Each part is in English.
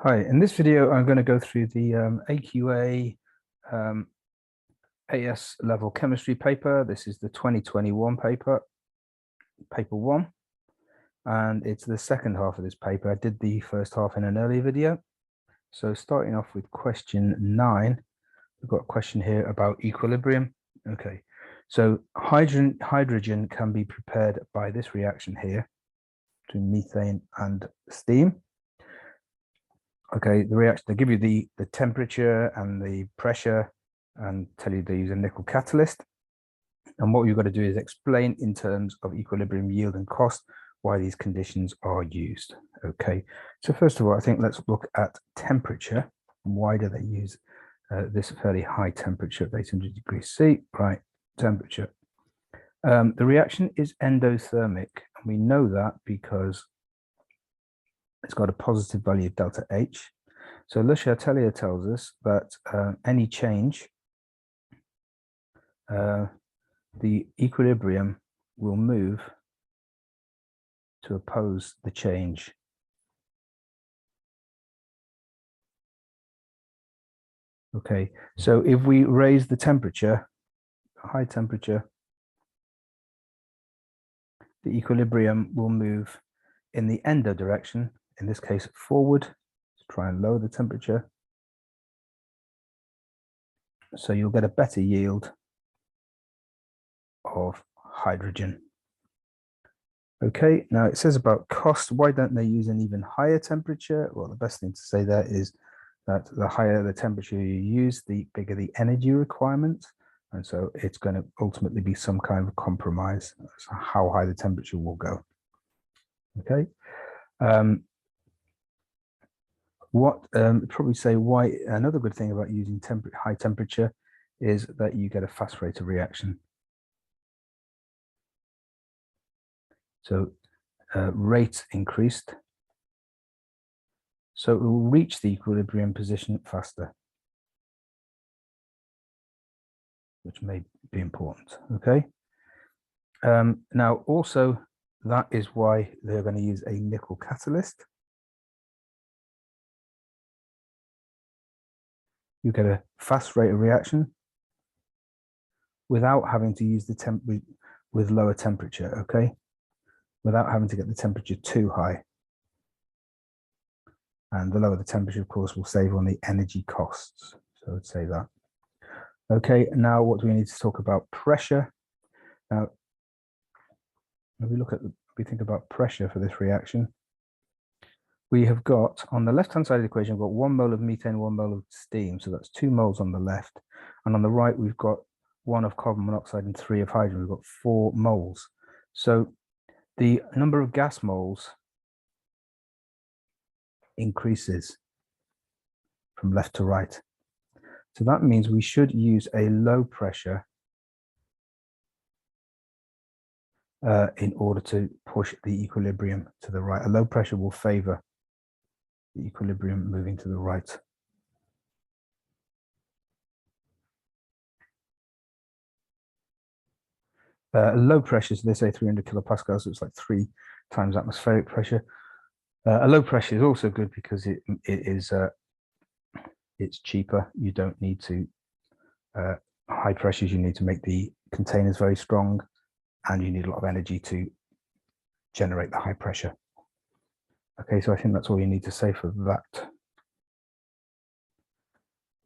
Hi, in this video, I'm going to go through the AQA AS level chemistry paper. This is the 2021 paper, paper 1, and it's the second half of this paper. I did the first half in an earlier video. So starting off with question 9, we've got a question here about equilibrium. Okay, so hydrogen can be prepared by this reaction here between methane and steam. Okay, the reaction, they give you the temperature and the pressure and tell you they use a nickel catalyst. And what you've got to do is explain in terms of equilibrium, yield and cost why these conditions are used. Okay, so first of all, I think let's look at temperature. Why do they use this fairly high temperature of 800 degrees C? Right, temperature. The reaction is endothermic, and we know that because it's got a positive value of delta H. So Le Chatelier tells us that any change, the equilibrium will move to oppose the change. Okay, so if we raise the temperature, high temperature, the equilibrium will move in the endo direction, in this case forward, to try and lower the temperature. So you'll get a better yield of hydrogen. Okay, now it says about cost. Why don't they use an even higher temperature? Well, the best thing to say there is that the higher the temperature you use, the bigger the energy requirement. And so it's going to ultimately be some kind of compromise. That's how high the temperature will go. Okay. Probably say why another good thing about using high temperature is that you get a fast rate of reaction. So rate increased, so it will reach the equilibrium position faster, which may be important. Okay. Now also that is why they're going to use a nickel catalyst. You get a fast rate of reaction without having to use the with lower temperature. Okay, without having to get the temperature too high. And the lower the temperature, of course, will save on the energy costs. So I would say that. Okay, now what do we need to talk about? Pressure. Now, if we think about pressure for this reaction, we have got on the left-hand side of the equation, we've got 1 mole of methane, 1 mole of steam. So that's 2 moles on the left. And on the right, we've got 1 of carbon monoxide and 3 of hydrogen. We've got 4 moles. So the number of gas moles increases from left to right. So that means we should use a low pressure in order to push the equilibrium to the right. A low pressure will favor the equilibrium moving to the right. Low pressure, so they say 300 kilopascals, so it's like 3 times atmospheric pressure. A low pressure is also good because it's cheaper. You don't need to high pressures. You need to make the containers very strong, and you need a lot of energy to generate the high pressure. Okay, so I think that's all you need to say for that.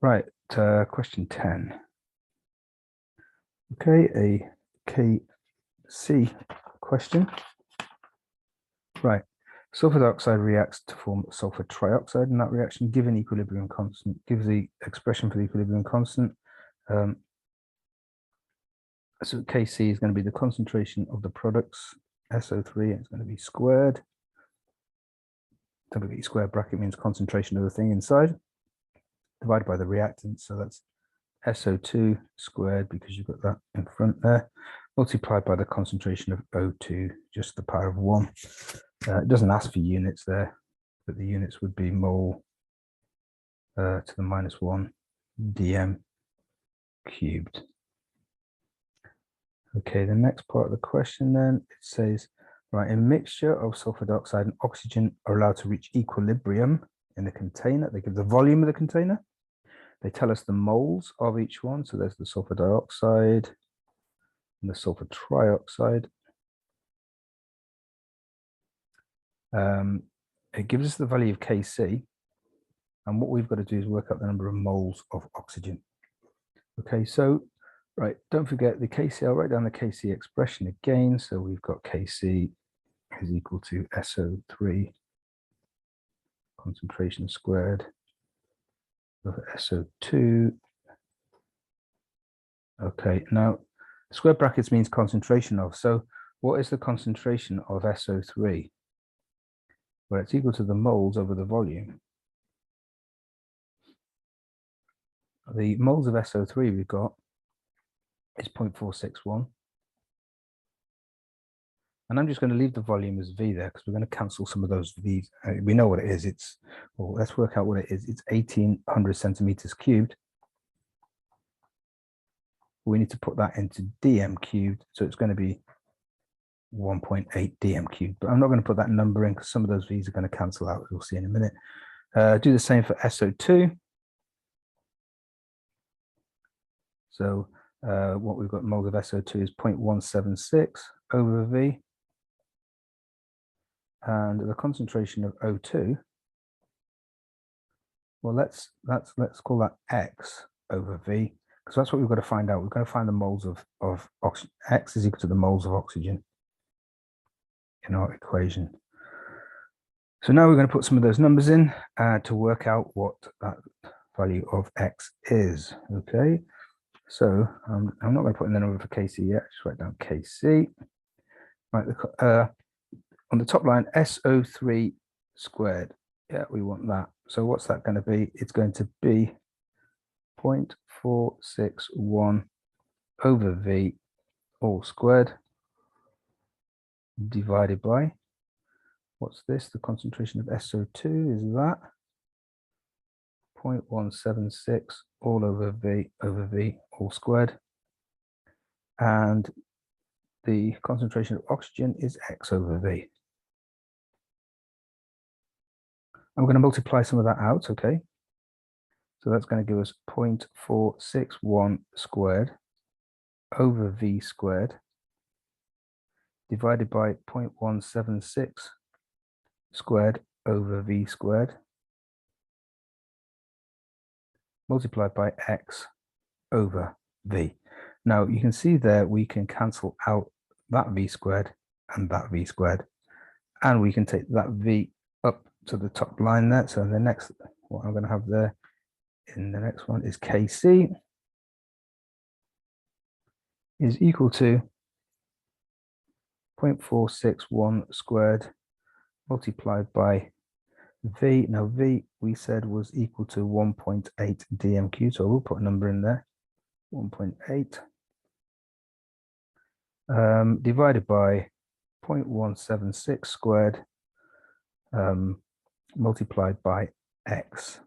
Right, question 10. Okay, a KC question. Right, sulfur dioxide reacts to form sulfur trioxide in that reaction. Given equilibrium constant, give the expression for the equilibrium constant. So Kc is going to be the concentration of the products, SO3, it's going to be squared. Don't forget your square bracket means concentration of the thing inside, divided by the reactant, so that's SO2 squared because you've got that in front there, multiplied by the concentration of O2, just the power of 1. It doesn't ask for units there, but the units would be mole to the -1 dm cubed. Okay, the next part of the question then, it says, right, a mixture of sulfur dioxide and oxygen are allowed to reach equilibrium in the container. They give the volume of the container. They tell us the moles of each one. So there's the sulfur dioxide and the sulfur trioxide. It gives us the value of Kc. And what we've got to do is work out the number of moles of oxygen. Okay, so, right, don't forget the Kc. I'll write down the Kc expression again. So we've got Kc is equal to SO3 concentration squared of SO2. Okay, now square brackets means concentration of. So what is the concentration of SO3? Well, it's equal to the moles over the volume. The moles of SO3 we've got is 0.461. And I'm just going to leave the volume as V there because we're going to cancel some of those V's. We know what it is. Well, let's work out what it is. It's 1800 centimeters cubed. We need to put that into dm cubed. So it's going to be 1.8 dm cubed. But I'm not going to put that number in because some of those V's are going to cancel out. We'll see in a minute. Do the same for SO2. So what we've got moles of SO2 is 0.176 over V. And the concentration of O2, well, let's call that X over V, because that's what we've got to find out. We've got to find the moles of oxygen. X is equal to the moles of oxygen in our equation. So now we're going to put some of those numbers in to work out what that value of X is. Okay, so I'm not going to put in the number for Kc yet. Just write down Kc. Right, on the top line, SO3 squared. Yeah, we want that. So what's that going to be? It's going to be 0.461 over V all squared divided by, what's this? The concentration of SO2 is that 0.176 all over V all squared. And the concentration of oxygen is X over V. I'm going to multiply some of that out, okay? So that's going to give us 0.461 squared over V squared divided by 0.176 squared over V squared multiplied by X over V. Now you can see there we can cancel out that V squared and that V squared, and we can take that V up to the top line there. So the next, what I'm going to have there in the next one is Kc is equal to 0.461 squared multiplied by V. Now V we said was equal to 1.8 dm cubed, so we'll put a number in there, 1.8 divided by 0.176 squared multiplied by X.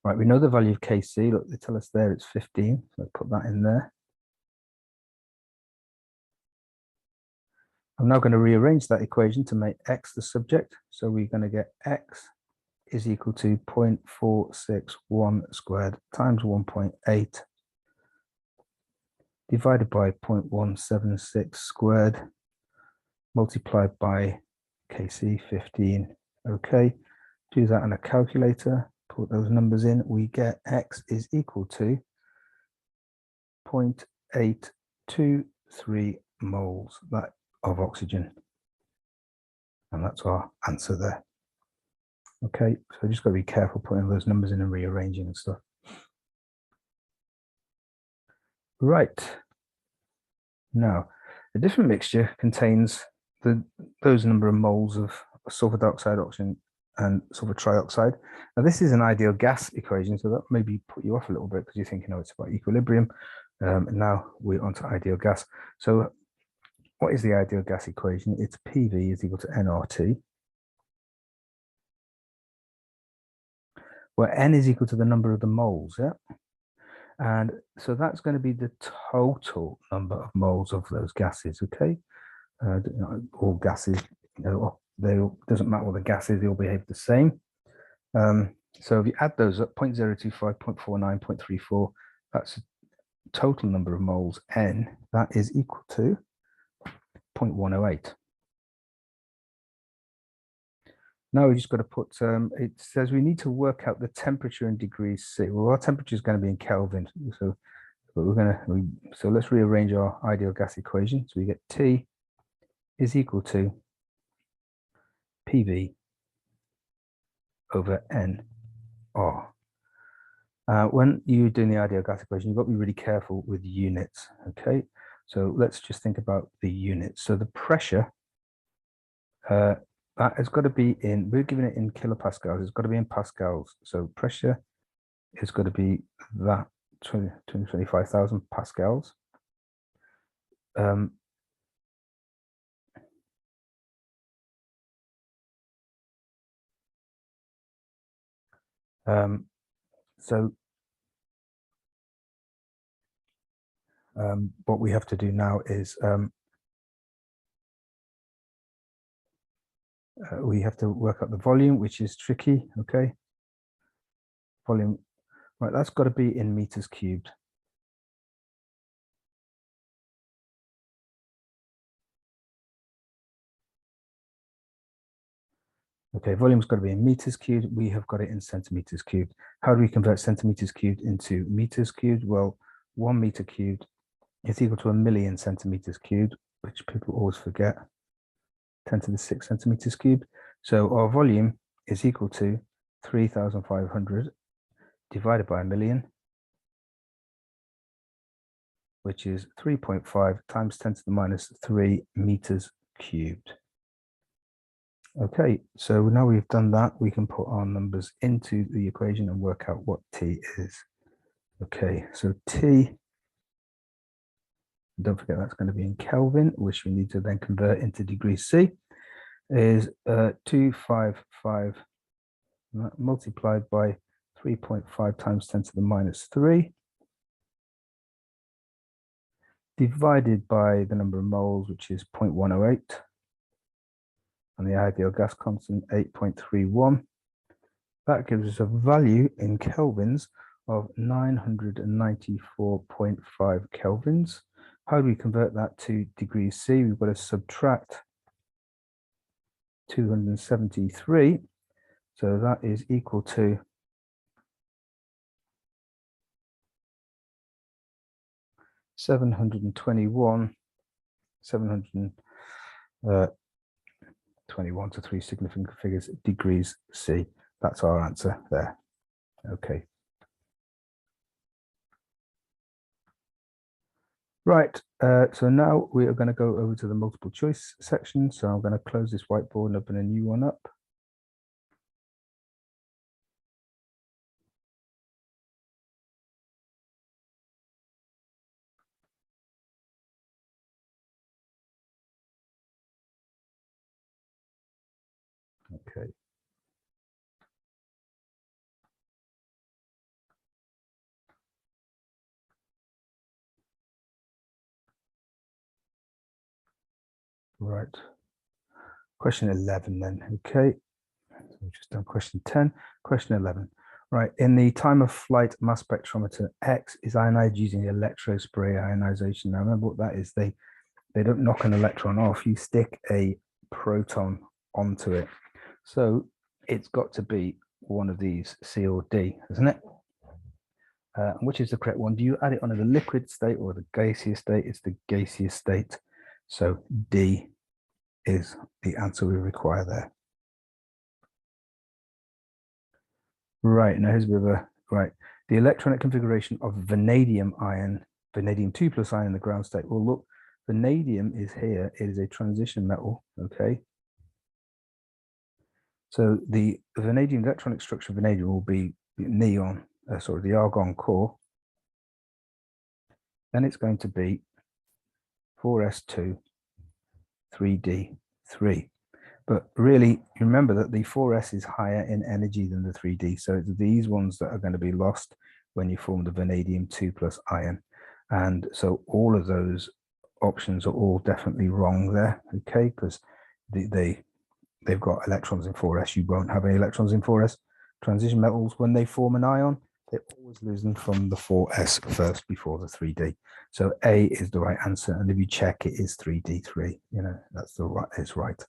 Right, we know the value of Kc. Look, they tell us there it's 15. So put that in there. I'm now going to rearrange that equation to make X the subject. So we're going to get X is equal to 0.461 squared times 1.8 divided by 0.176 squared multiplied by Kc 15. Okay, do that on a calculator, put those numbers in, we get X is equal to 0.823 moles of oxygen, and that's our answer there. Okay, so just got to be careful putting those numbers in and rearranging and stuff. Right, now a different mixture contains those number of moles of sulfur dioxide, oxygen, and sulfur trioxide. Now this is an ideal gas equation, so that maybe put you off a little bit because you're thinking, oh, it's about equilibrium. And now we're on to ideal gas. So what is the ideal gas equation? It's PV is equal to nRT, where N is equal to the number of the moles, yeah? And so that's going to be the total number of moles of those gases, okay? All gases, doesn't matter what the gas is, they all behave the same. So if you add those up, 0.025, 0.49, 0.34, that's a total number of moles N, that is equal to 0.108. Now we just got to put, it says we need to work out the temperature in degrees C. Well, our temperature is going to be in Kelvin. So so let's rearrange our ideal gas equation. So we get T is equal to PV over NR. When you're doing the ideal gas equation, you've got to be really careful with units, okay? So let's just think about the units. So the pressure, that has got to be in, we're giving it in kilopascals, it's got to be in pascals. So pressure is going to be that 25,000 pascals. So what we have to do now is we have to work out the volume, which is tricky, okay? Volume, right, that's got to be in meters cubed. Okay, volume's got to be in meters cubed. We have got it in centimeters cubed. How do we convert centimeters cubed into meters cubed? Well, 1 meter cubed is equal to 1,000,000 centimeters cubed, which people always forget. 10 to the 6 centimeters cubed. So our volume is equal to 3,500 divided by 1,000,000, which is 3.5 times 10 to the minus 3 meters cubed. Okay, so now we've done that, we can put our numbers into the equation and work out what T is. Okay, so T, don't forget that's going to be in Kelvin, which we need to then convert into degrees C, is 255 multiplied by 3.5 times 10 to the minus 3, divided by the number of moles, which is 0.108, and the ideal gas constant 8.31. That gives us a value in kelvins of 994.5 kelvins. How do we convert that to degrees C? We've got to subtract 273. So that is equal to 721 to 3 significant figures degrees C. That's our answer there. Okay. Right, so now we are going to go over to the multiple choice section. So I'm going to close this whiteboard and open a new one up. Okay. Right. Question 11 then. Okay. So we've just done question 10. Question 11. Right. In the time of flight mass spectrometer, X is ionized using electrospray ionization. Now remember what that is. They don't knock an electron off. You stick a proton onto it. So it's got to be one of these, C or D, isn't it? Which is the correct one? Do you add it onto the liquid state or the gaseous state? It's the gaseous state. So D is the answer we require there. Right, now here's a bit of a, right. The electronic configuration of vanadium ion, vanadium 2 plus ion in the ground state. Well, look, vanadium is here. It is a transition metal, okay? So the vanadium, the electronic structure of vanadium will be neon, the argon core. Then it's going to be 4s2, 3d3. But really, remember that the 4s is higher in energy than the 3d. So it's these ones that are going to be lost when you form the vanadium 2 plus ion. And so all of those options are all definitely wrong there, okay? Because they've got electrons in 4s. You won't have any electrons in 4s. Transition metals, when they form an ion, they always lose them from the 4s first before the 3d. So A is the right answer, and if you check, it is 3d3. You know, that's the right. It's right.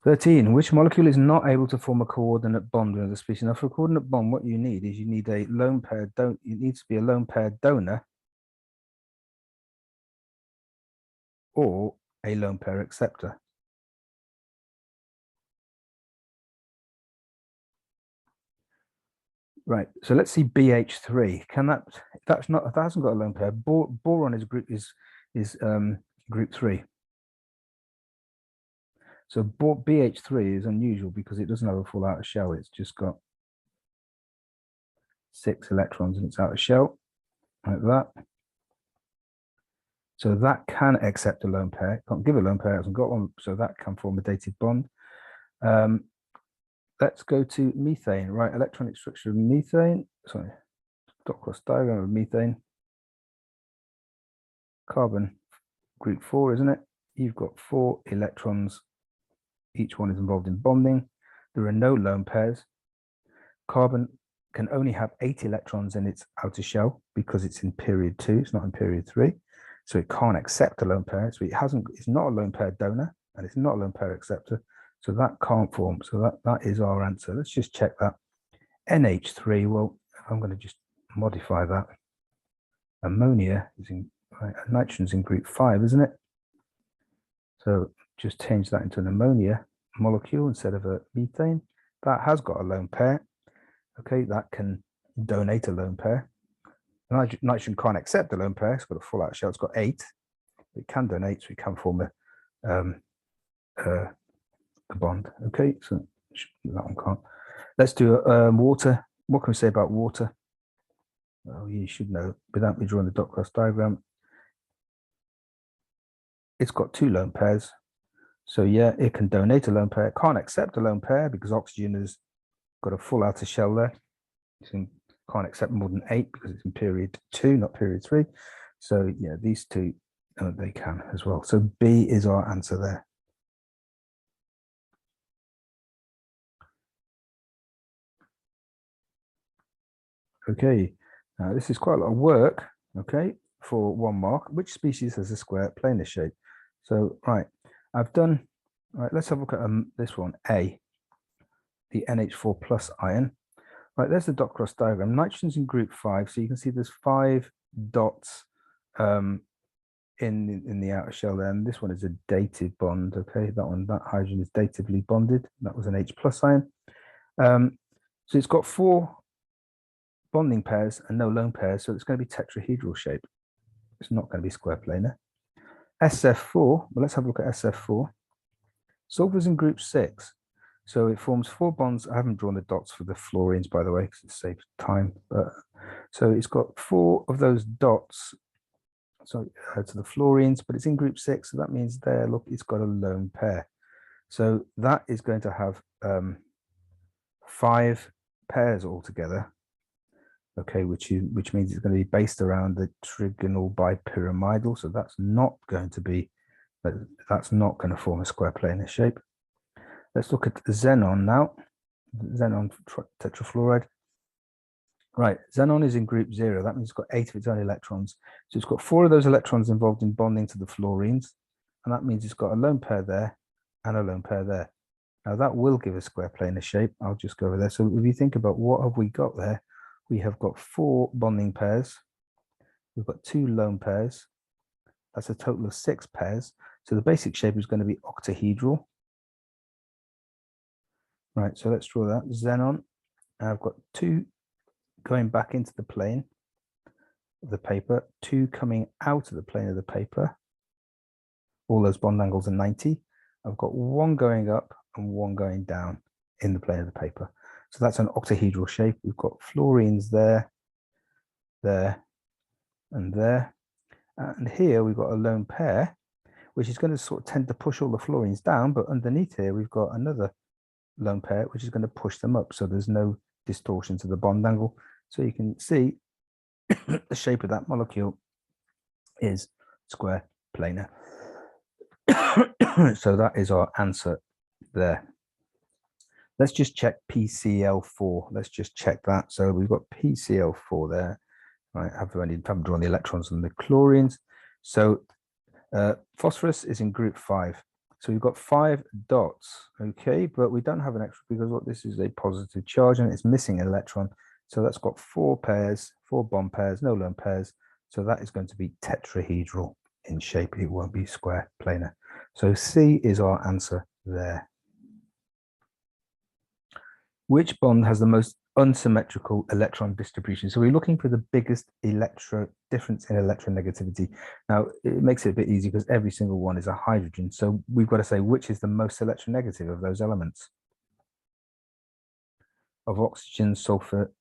Which molecule is not able to form a coordinate bond with the species? Now, for a coordinate bond, what you need is you need a lone pair. It needs to be a lone pair donor or a lone pair acceptor. Right. So let's see BH3. Can that? That hasn't got a lone pair. Boron is group 3. So BH3 is unusual because it doesn't have a full outer shell. It's just got 6 electrons in its outer shell, like that. So that can accept a lone pair. It can't give a lone pair. It hasn't got one, so that can form a dated bond. Let's go to methane. Right, electronic structure of methane. Sorry, dot cross diagram of methane. Carbon, group 4, isn't it? You've got 4 electrons. Each one is involved in bonding. There are no lone pairs. Carbon can only have 8 electrons in its outer shell because it's in period 2. It's not in period 3. So it can't accept a lone pair. So it's not a lone pair donor, and it's not a lone pair acceptor. So that can't form. So that is our answer. Let's just check that. NH3, well, I'm going to just modify that. Ammonia is in, right, nitrogen's in group 5, isn't it? So just change that into an ammonia molecule instead of a methane. That has got a lone pair. Okay, that can donate a lone pair. Nitrogen can't accept a lone pair. It's got a full outer shell. It's got 8. It can donate, so it can form a bond. Okay, so that one can't. Let's do water. What can we say about water? Well, you should know without me drawing the dot cross diagram. It's got 2 lone pairs. So yeah, it can donate a lone pair. It can't accept a lone pair because oxygen has got a full outer shell there. It can't accept more than 8 because it's in period 2, not period 3. So yeah, these 2, they can as well. So B is our answer there. Okay, this is quite a lot of work, okay, for 1 mark. Which species has a square planar shape? So, right, I've done, right, let's have a look at this one, A, the NH4 plus ion. Right, there's the dot cross diagram. Nitrogen's in group 5, so you can see there's 5 dots in the outer shell there, and this one is a dated bond, okay, that hydrogen is datively bonded. That was an H plus ion. So it's got 4 bonding pairs and no lone pairs, so it's going to be tetrahedral shape. It's not going to be square planar. SF4, well, let's have a look at SF4. Sulfur's in group 6, so it forms 4 bonds. I haven't drawn the dots for the fluorines, by the way, because it saves time. But so it's got 4 of those dots, so to the fluorines, but it's in group 6, so that means there, look, it's got a lone pair. So that is going to have 5 pairs altogether. Okay, which means it's going to be based around the trigonal bipyramidal. So that's not going to form a square planar shape. Let's look at xenon now. Xenon tetrafluoride. Right, xenon is in group 0. That means it's got 8 of its own electrons. So it's got 4 of those electrons involved in bonding to the fluorines. And that means it's got a lone pair there and a lone pair there. Now that will give a square planar shape. I'll just go over there. So if you think about what have we got there, we have got 4 bonding pairs. We've got 2 lone pairs. That's a total of 6 pairs. So the basic shape is going to be octahedral. Right, so let's draw that. Xenon. I've got 2 going back into the plane of the paper, 2 coming out of the plane of the paper. All those bond angles are 90. I've got 1 going up and 1 going down in the plane of the paper. So that's an octahedral shape. We've got fluorines there, there, and there. And here we've got a lone pair, which is going to sort of tend to push all the fluorines down, but underneath here we've got another lone pair, which is going to push them up. So there's no distortion to the bond angle. So you can see the shape of that molecule is square planar. So that is our answer there. Let's just check PCl4. Let's just check that. So we've got PCl4 there. Right, haven't drawn the electrons and the chlorines. So phosphorus is in group 5. So we've got 5 dots, okay, but we don't have an extra because what this is a positive charge and it's missing an electron. So that's got 4 pairs, 4 bond pairs, no lone pairs. So that is going to be tetrahedral in shape. It won't be square planar. So C is our answer there. Which bond has the most unsymmetrical electron distribution? So we're looking for the biggest difference in electronegativity. Now it makes it a bit easy because every single one is a hydrogen. So we've got to say which is the most electronegative of those elements. Of oxygen, sulfur,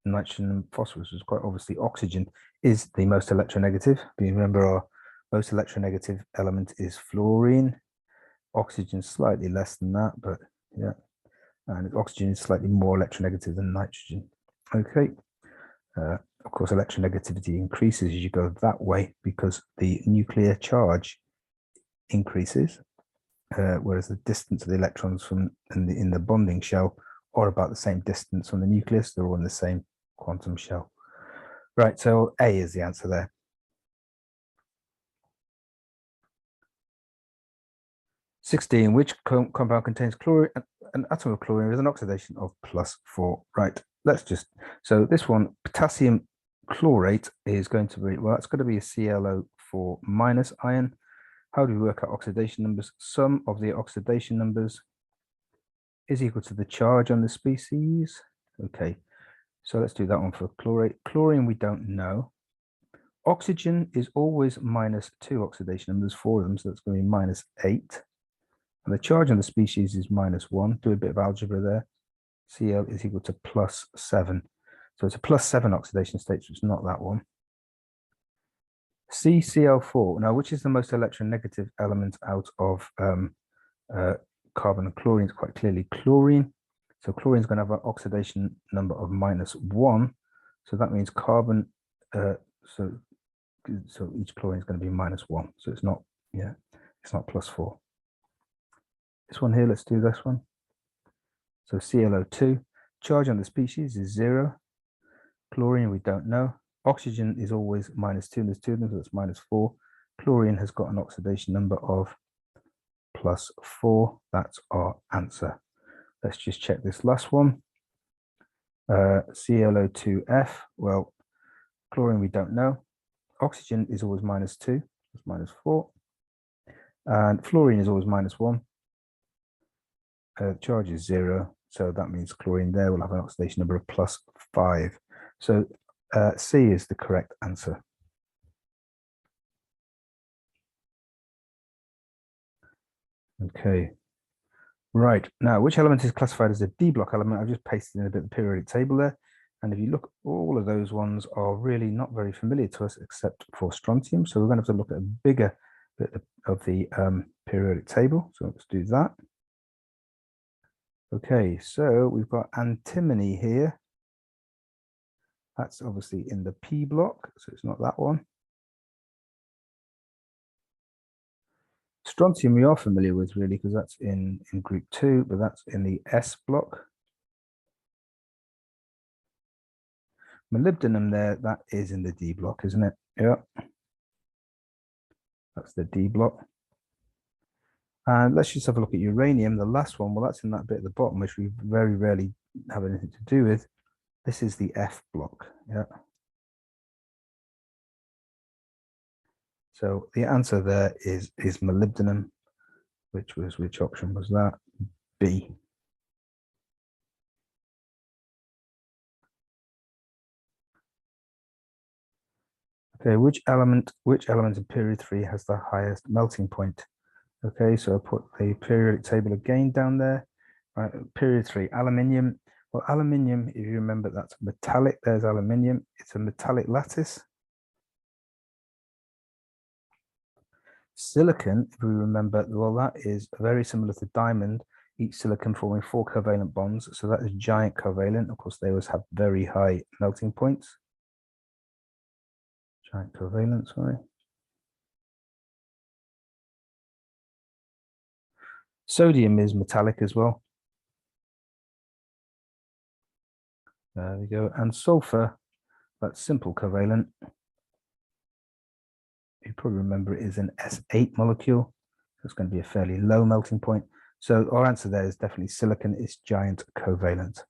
nitrogen, and phosphorus is quite obviously oxygen is the most electronegative. But you remember our most electronegative element is fluorine. Oxygen slightly less than that, but yeah. And oxygen is slightly more electronegative than nitrogen. Okay. Of course, electronegativity increases as you go that way because the nuclear charge increases, whereas the distance of the electrons from in the bonding shell are about the same distance from the nucleus. They're all in the same quantum shell. Right, so A is the answer there. (16) Which compound contains chlorine? An atom of chlorine with an oxidation of +4. Right, let's just, so this one, potassium chlorate is going to be, well, it's going to be a ClO4 minus ion. How do we work out oxidation numbers? Sum of the oxidation numbers is equal to the charge on the species. Okay, so let's do that one for chlorate. Chlorine, we don't know. Oxygen is always -2 oxidation numbers, 4 of them, so that's going to be -8. And the charge on the species is -1. Do a bit of algebra there. Cl is equal to +7. So it's a +7 oxidation state, so it's not that one. CCl4. Now, which is the most electronegative element out of carbon and chlorine? Is quite clearly chlorine. So chlorine is going to have an oxidation number of -1. So that means carbon, so each chlorine is going to be -1. So it's not, yeah, it's not +4. This one here, let's do this one. So ClO2, charge on the species is 0. Chlorine, we don't know. Oxygen is always -2, and there's 2 of them, so it's -4. Chlorine has got an oxidation number of +4. That's our answer. Let's just check this last one. ClO2F, well, chlorine, we don't know. Oxygen is always -2, it's -4. And fluorine is always -1. Charge is 0, so that means chlorine there will have an oxidation number of +5. So C is the correct answer. Okay, right, now which element is classified as a D block element? I've just pasted in a bit of the periodic table there, and if you look, all of those ones are really not very familiar to us except for strontium, so we're going to have to look at a bigger bit of the periodic table. So let's do that. Okay, so we've got antimony here. That's obviously in the P block, so it's not that one. Strontium we are familiar with really because that's in group 2, but that's in the S block. Molybdenum there, that is in the D block, isn't it? Yeah. That's the D block. And let's just have a look at uranium, the last one. Well, that's in that bit at the bottom, which we very rarely have anything to do with. This is the F block. Yeah. So the answer there is molybdenum, which option was that? B. Okay, which element in period 3 has the highest melting point? Okay, so I put the periodic table again down there. Right, period 3, aluminium. Well, aluminium, if you remember, that's metallic. There's aluminium. It's a metallic lattice. Silicon, if we remember, well, that is very similar to diamond. Each silicon forming 4 covalent bonds. So that is giant covalent. Of course, they always have very high melting points. Giant covalent, sorry. Sodium is metallic as well. There we go. And sulfur, that's simple covalent. You probably remember it is an S8 molecule. So it's going to be a fairly low melting point. So our answer there is definitely silicon. It's giant covalent.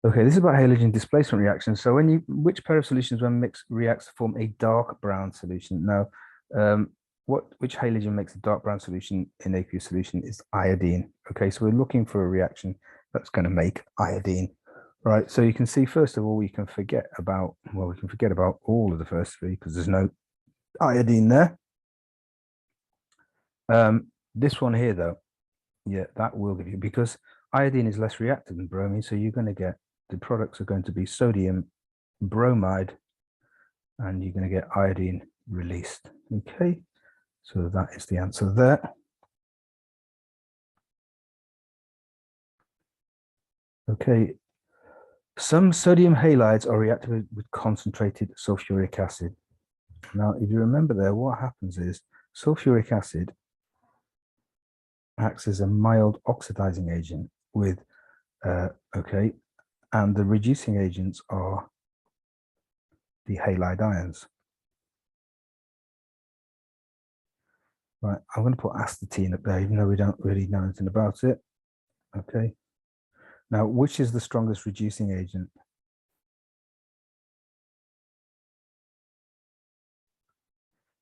Okay, this is about halogen displacement reactions. So which pair of solutions when mixed reacts to form a dark brown solution? Now, which halogen makes a dark brown solution in aqueous solution is iodine. Okay, so we're looking for a reaction that's going to make iodine, right? So you can see, first of all, we can forget about all of the first three because there's no iodine there. This one here, though, yeah, that will give you, because iodine is less reactive than bromine, so you're going to get, the products are going to be sodium bromide, and you're going to get iodine released. Okay, so that is the answer there. Okay, some sodium halides are reactive with concentrated sulfuric acid. Now, if you remember there, what happens is sulfuric acid acts as a mild oxidizing agent with, okay, and the reducing agents are the halide ions. Right, I'm going to put astatine up there, even though we don't really know anything about it. Okay. Now, which is the strongest reducing agent?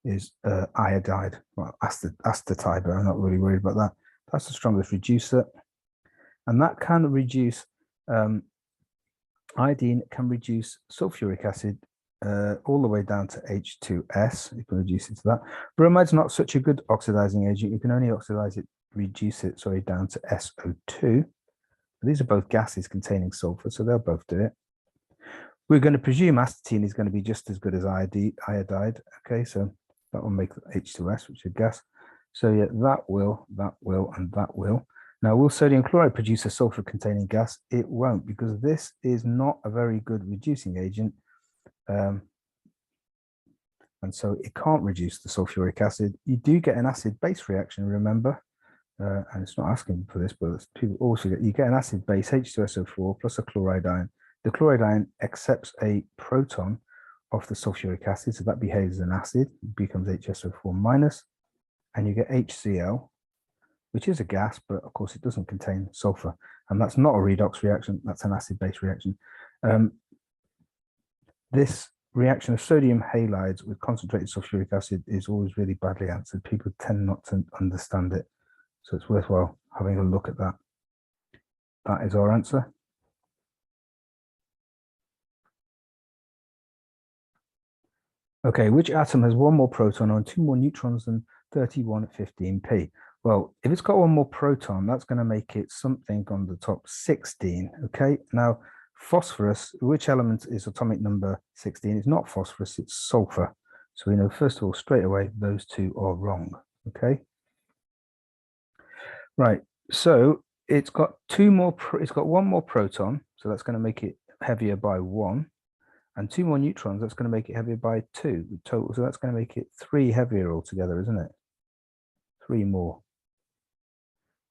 Is iodide, well, astatide, but I'm not really worried about that. That's the strongest reducer. And that can reduce, iodine can reduce sulfuric acid all the way down to H2S. You can reduce it to that. Bromide's not such a good oxidizing agent. You can only reduce it down to SO2. These are both gases containing sulfur, so they'll both do it. We're going to presume astatine is going to be just as good as iodide. Okay, so that will make H2S, which is a gas. So yeah, that will, and that will. Now, will sodium chloride produce a sulfur-containing gas? It won't, because this is not a very good reducing agent. And so it can't reduce the sulfuric acid. You do get an acid-base reaction, remember? And it's not asking for this, but people also you get an acid-base, H2SO4 plus a chloride ion. The chloride ion accepts a proton of the sulfuric acid, so that behaves as an acid, becomes HSO4 minus, and you get HCl, which is a gas, but of course it doesn't contain sulfur, and that's not a redox reaction, that's an acid-base reaction. This reaction of sodium halides with concentrated sulfuric acid is always really badly answered. People tend not to understand it, so it's worthwhile having a look at that. That is our answer. Okay, which atom has one more proton and two more neutrons than 3115p? Well, if it's got one more proton, that's going to make it something on the top 16. Okay, now phosphorus, which element is atomic number 16? It's not phosphorus, it's sulfur. So we know, first of all, straight away, those two are wrong. Okay, right. So it's got one more proton, so that's going to make it heavier by 1. And 2 more neutrons, that's going to make it heavier by 2 total. So that's going to make it 3 heavier altogether, isn't it? 3 more.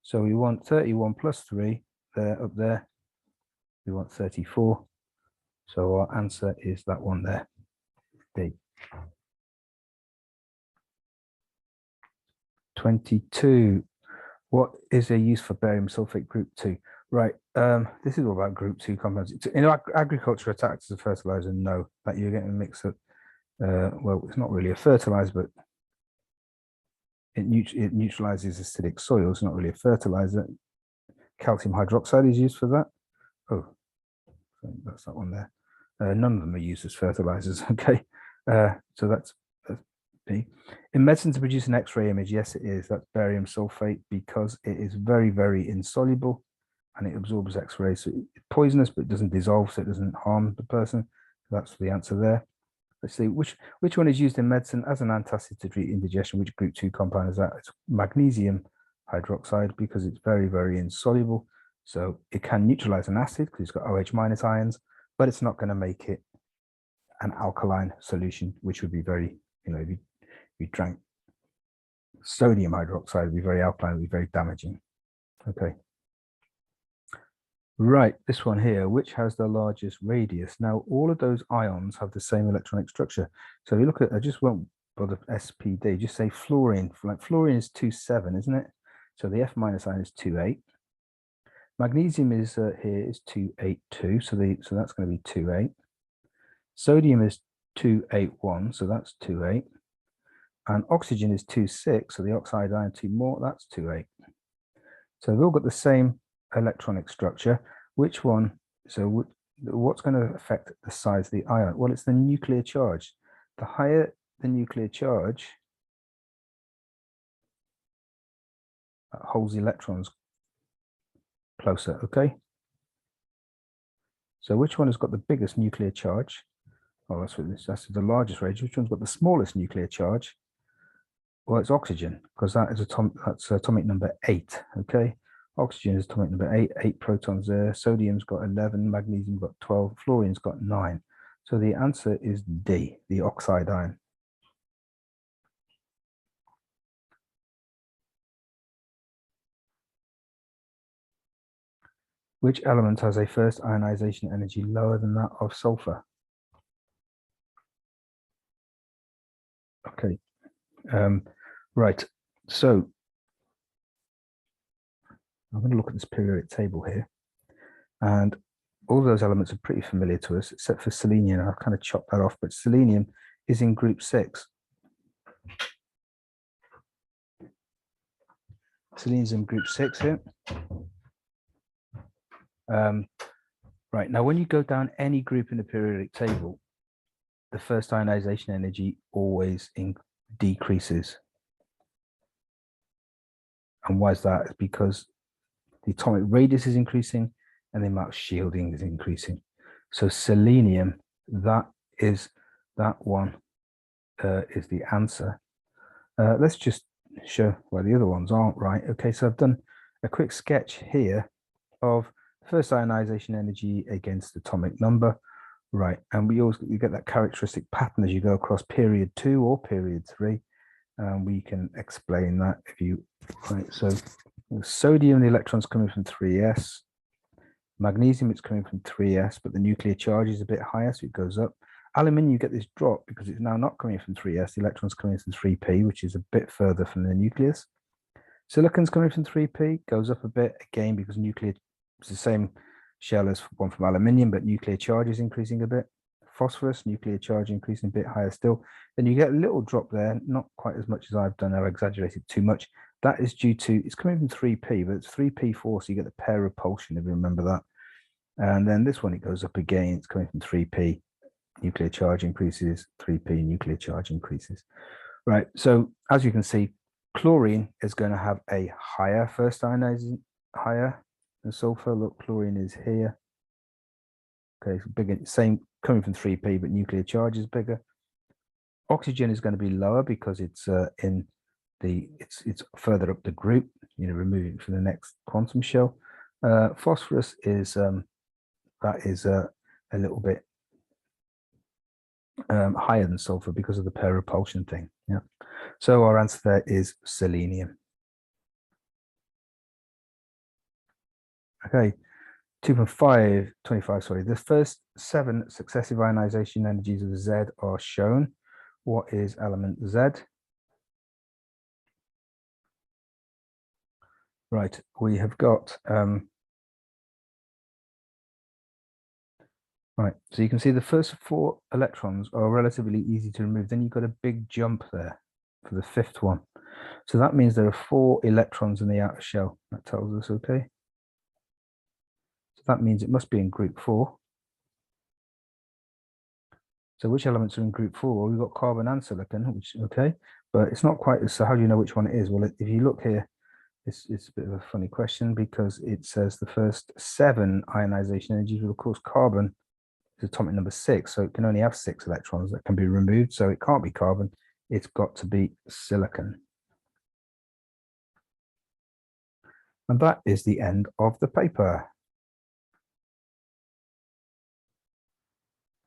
So we want 31 plus 3 there, up there. We want 34. So our answer is that one there, D. 22. What is a use for barium sulfate group 2? Right, this is all about group 2 compounds. In agriculture, it acts as a fertilizer. No, that you're getting a mix of, well, it's not really a fertilizer, but it neutralizes acidic soil. It's not really a fertilizer. Calcium hydroxide is used for that. Oh, that's that one there. None of them are used as fertilizers. Okay, so that's B. In medicine, to produce an X-ray image, yes, it is. That's barium sulfate, because it is very, very insoluble and it absorbs X-rays. So it's poisonous, but it doesn't dissolve, so it doesn't harm the person. That's the answer there. Let's see, which one is used in medicine as an antacid to treat indigestion? Which group 2 compound is that? It's magnesium hydroxide, because it's very, very insoluble. So it can neutralize an acid because it's got OH minus ions, but it's not going to make it an alkaline solution, which would be very, if you drank Sodium hydroxide would be very alkaline, would be very damaging. Okay. Right, this one here, which has the largest radius? Now, all of those ions have the same electronic structure. So if you look at, I just won't bother SPD, just say fluorine. Like fluorine is 2,7, isn't it? So the F minus ion is 2,8. Magnesium is here is 2,8,2, so that's going to be 2,8. Sodium is 2,8,1, so that's 2,8. And oxygen is 2,6, so the oxide ion 2 more, that's 2,8. So they've all got the same electronic structure. Which one? So what's going to affect the size of the ion? Well, it's the nuclear charge. The higher the nuclear charge, holds the electrons closer. Okay. So which one has got the biggest nuclear charge? Oh, that's the largest range. Which one's got the smallest nuclear charge? Well, it's oxygen, because that's atomic number 8. Okay. Oxygen is atomic number 8, 8 protons there. Sodium's got 11, magnesium got 12, fluorine's got 9. So the answer is D, the oxide ion. Which element has a first ionization energy lower than that of sulfur? Okay, right. So I'm going to look at this periodic table here, and all those elements are pretty familiar to us, except for selenium. I've kind of chopped that off, but selenium is in group 6. Selenium's in group 6 here. Right, now when you go down any group in the periodic table, the first ionization energy always decreases. And why is that? It's because the atomic radius is increasing and the amount of shielding is increasing. So selenium, that one is the answer. Let's just show why the other ones aren't right. Okay, so I've done a quick sketch here of first ionization energy against atomic number. Right, and we get that characteristic pattern as you go across period 2 or period 3. We can explain that if you, right, so sodium, the electron's coming from 3s. Magnesium, it's coming from 3s, but the nuclear charge is a bit higher, so it goes up. Aluminium, you get this drop because it's now not coming from 3s, the electron's coming from 3p, which is a bit further from the nucleus. Silicon's coming from 3p, goes up a bit, again, because nuclear, it's the same shell as one from aluminium, but nuclear charge is increasing a bit. Phosphorus, nuclear charge increasing a bit higher still. Then you get a little drop there, not quite as much as I've done, I've exaggerated too much. That is due to, it's coming from 3p, but it's 3p4, so you get the pair repulsion, if you remember that. And then this one, it goes up again, it's coming from 3p, nuclear charge increases, 3p, nuclear charge increases. Right, so as you can see, chlorine is going to have a higher first ionizing, higher than sulfur. Look, chlorine is here. Okay, so bigger, same, coming from 3p, but nuclear charge is bigger. Oxygen is going to be lower because it's it's further up the group, you know, removing from the next quantum shell. Phosphorus is that is a little bit higher than sulfur because of the pair repulsion thing. Yeah. So our answer there is selenium. Okay. 2.525, sorry. The first 7 successive ionization energies of Z are shown. What is element Z? Right, we have got, right, so you can see the first 4 electrons are relatively easy to remove. Then you've got a big jump there for the 5th one. So that means there are 4 electrons in the outer shell. That tells us, okay. So that means it must be in group 4. So which elements are in group 4? Well, we've got carbon and silicon, which, okay, but it's not quite, so how do you know which one it is? Well, if you look here, it's a bit of a funny question because it says the first 7 ionization energies, well, of course, carbon is atomic number 6, so it can only have 6 electrons that can be removed, so it can't be carbon, it's got to be silicon. And that is the end of the paper.